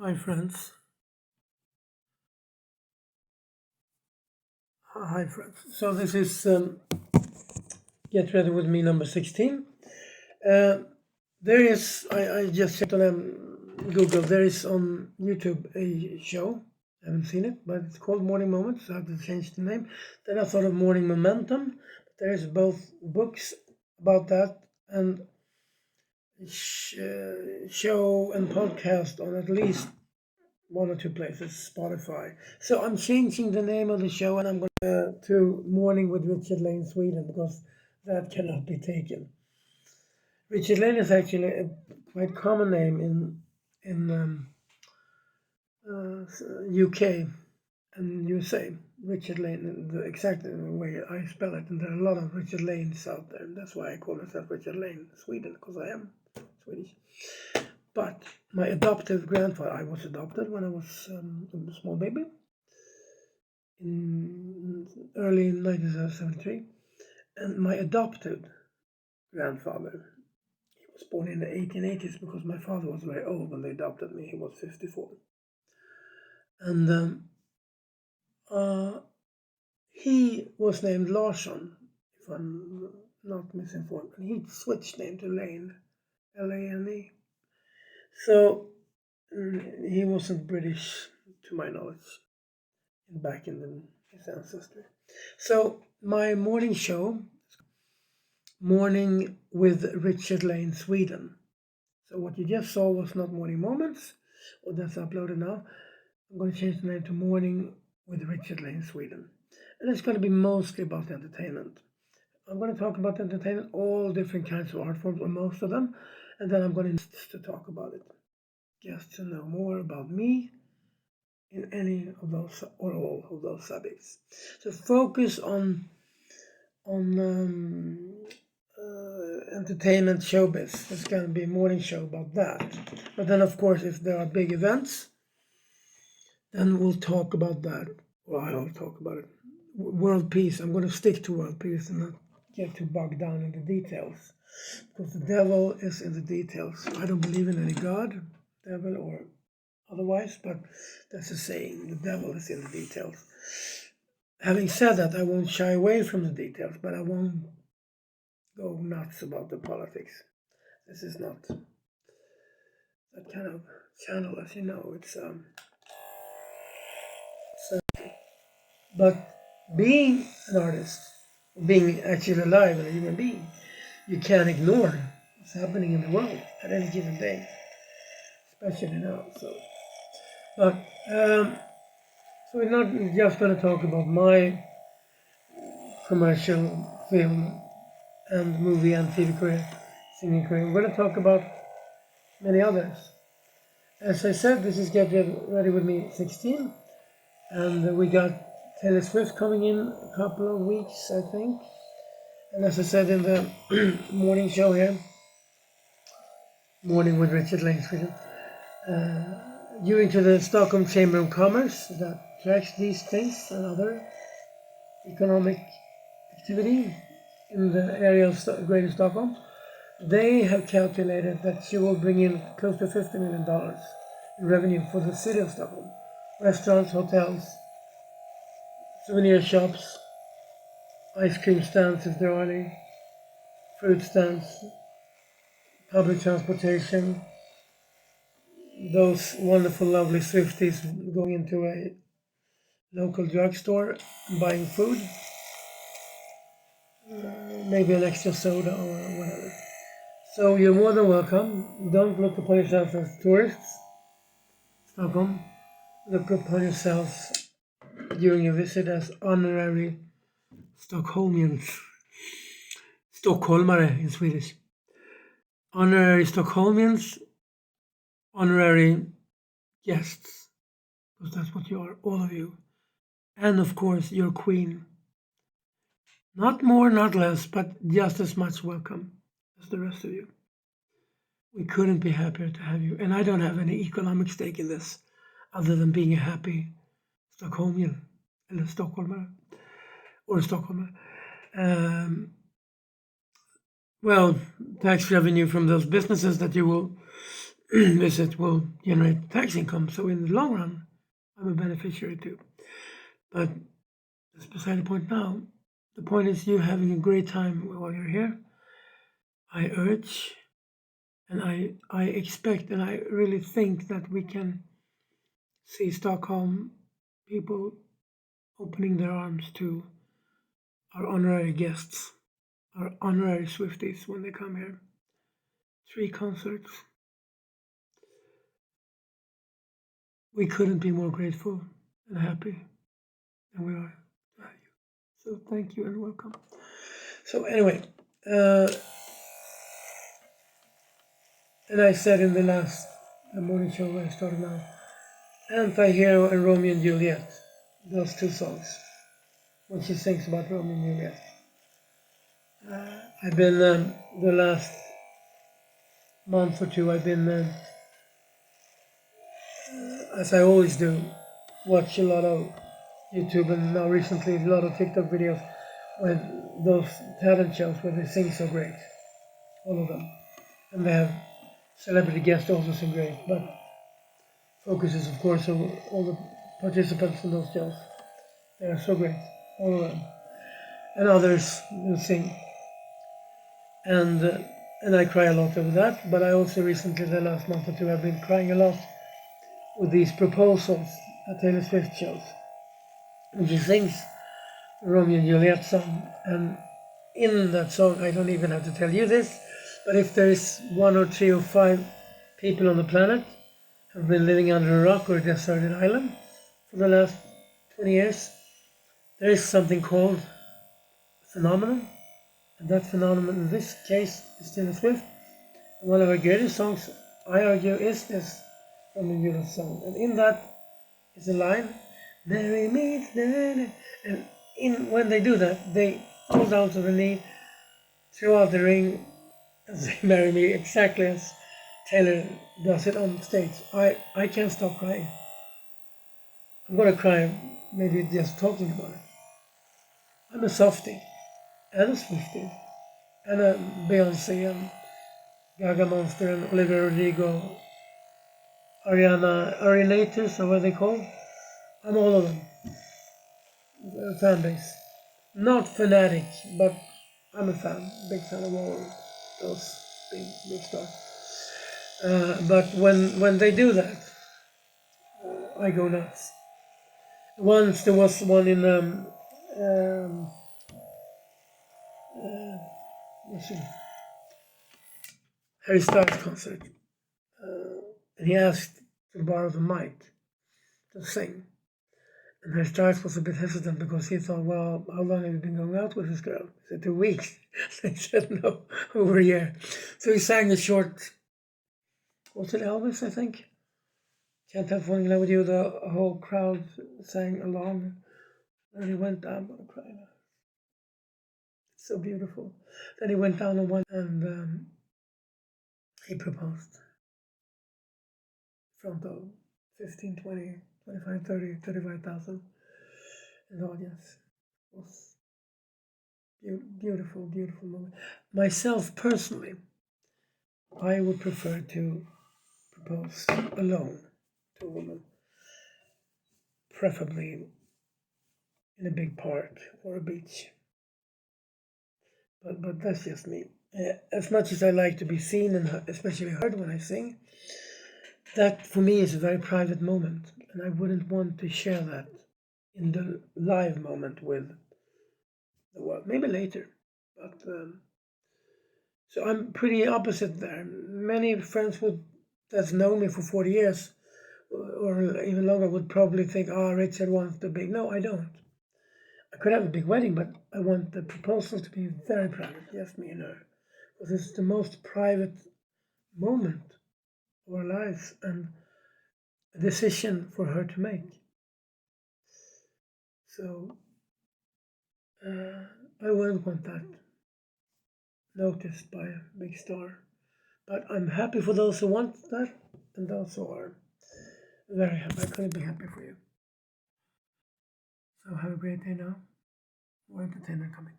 Hi friends. Hi friends. So this is Get Ready With Me number 16. There is, I just checked on Google, there is on YouTube a show. I haven't seen it, but it's called Morning Moments. So I have to change the name. Then I thought of Morning Momentum. There is both books about that and show and podcast on at least one or two places, Spotify. So I'm changing the name of the show and I'm going to Morning with Richard Lane Sweden because that cannot be taken. Richard Lane is actually a quite common name in UK and USA. Richard Lane, the exact way I spell it, and there are a lot of Richard Lanes out there. And that's why I call myself Richard Lane Sweden, because I am Swedish. But my adoptive grandfather, I was adopted when I was a small baby in early 1973, and my adopted grandfather, he was born in the 1880s because my father was very old when they adopted me. He was 54, and he was named Larsson, if I'm not misinformed, and he switched name to Lane, Lane. So he wasn't British, to my knowledge, back in his ancestry. So my morning show, Morning with Richard Lane Sweden. So what you just saw was not Morning Moments, or that's uploaded now. I'm going to change the name to Morning with Richard Lane Sweden. And it's going to be mostly about entertainment. I'm going to talk about entertainment, all different kinds of art forms, or most of them, and then I'm going to talk about it. Just to know more about me in any of those or all of those subjects. So focus on entertainment showbiz. It's going to be a morning show about that. But then, of course, if there are big events, then we'll talk about that. Well, I'll talk about it. World peace. I'm going to stick to world peace and not get too bogged down in the details. Because the devil is in the details. I don't believe in any God, devil, or otherwise, but that's a saying. The devil is in the details. Having said that, I won't shy away from the details, but I won't go nuts about the politics. This is not that kind of channel, as you know. It's but being an artist, being actually alive and a human being, you can't ignore what's happening in the world at any given day, especially now. But so we're not just going to talk about my commercial film and movie and TV career, singing career. We're going to talk about many others. As I said, this is Get Ready With Me 16, and we got Taylor Swift coming in a couple of weeks, I think. And as I said in the morning show here, Morning with Richard Lane Sweden, due to the Stockholm Chamber of Commerce that tracks these things and other economic activity in the area of Greater Stockholm, they have calculated that she will bring in close to $50 million in revenue for the city of Stockholm. Restaurants, hotels, souvenir shops, ice cream stands if there are any, fruit stands, public transportation, those wonderful, lovely Swifties going into a local drugstore, buying food, maybe an extra soda or whatever. So you're more than welcome. Don't look upon yourself as tourists, Stockholm. Look upon yourselves during your visit as honorary Stockholmians. Stockholmare in Swedish. Honorary Stockholmians, honorary guests, because that's what you are, all of you. And of course, your queen. Not more, not less, but just as much welcome as the rest of you. We couldn't be happier to have you. And I don't have any economic stake in this other than being a happy Stockholmian, eller Stockholmare, or Stockholmer. Well, tax revenue from those businesses that you will visit will generate tax income. So in the long run, I'm a beneficiary too. But that's beside the point now. The point is you having a great time while you're here. I urge and I expect and I really think that we can see Stockholm people opening their arms to our honorary guests, our honorary Swifties when they come here. 3 concerts. We couldn't be more grateful and happy than we are to have you. So thank you and welcome. So anyway, and I said in the last morning show where I started now, Anti-Hero and Romeo and Juliet, those 2 songs, when she sings about Romeo and Juliet. I've been, the last month or 2, I've been, as I always do, watch a lot of YouTube and now recently a lot of TikTok videos with those talent shows where they sing so great, all of them. And they have celebrity guests also sing great, but focuses of course on all the participants in those shows. They are so great, all of them. And others will sing. And I cry a lot over that, but I also recently, the last month or 2, have been crying a lot with these proposals at Taylor Swift shows. And she sings Romeo and Juliet song, and in that song, I don't even have to tell you this, but if there is 1 or 3 or 5 people on the planet who have been living under a rock or a deserted island for the last 20 years, there is something called phenomenon, and that phenomenon in this case is Taylor Swift. And one of her greatest songs, I argue, is this Romeo and Juliet song, and in that is a line, "Marry me," and when they do that, they fall down to the knee, throw out the ring, and say, "Marry me," exactly as Taylor does it on stage. I can't stop crying. I'm gonna cry maybe just talking about it. I'm a softie, and a Swiftie, and a Beyonce, and Gaga Monster, and Olivia Rodrigo, Arianators, or what they call. I'm all of them. Fan base. Not fanatic, but I'm a fan. Big fan of all those big stars. But when they do that, I go nuts. Once there was one in let's see, Harry Styles concert, and he asked to borrow the mic to sing. And Harry Styles was a bit hesitant because he thought, well, how long have you been going out with this girl? He said, 2 weeks. They said, no, over a year. So he sang a short, was it Elvis, I think? Can't Help Falling in Love with You. The whole crowd sang along. And he went down, I'm going to cry now. It's so beautiful. Then he went down on one and he proposed in front of 15, 20, 25, 30, 35,000 in the audience. It was beautiful, beautiful moment. Myself, personally, I would prefer to propose alone to a woman, preferably in a big park or a beach. But that's just me. As much as I like to be seen and especially heard when I sing, that for me is a very private moment, and I wouldn't want to share that in the live moment with the world. Maybe later, but so I'm pretty opposite there. Many friends that's known me for 40 years or even longer would probably think, oh, Richard wants the big. No, I don't. I could have a big wedding, but I want the proposal to be very private, just me and her. Because it's the most private moment of our lives and a decision for her to make. So I wouldn't want that noticed by a big star. But I'm happy for those who want that, and those who are very happy. I couldn't be happy for you. So have a great day now. More entertainment coming.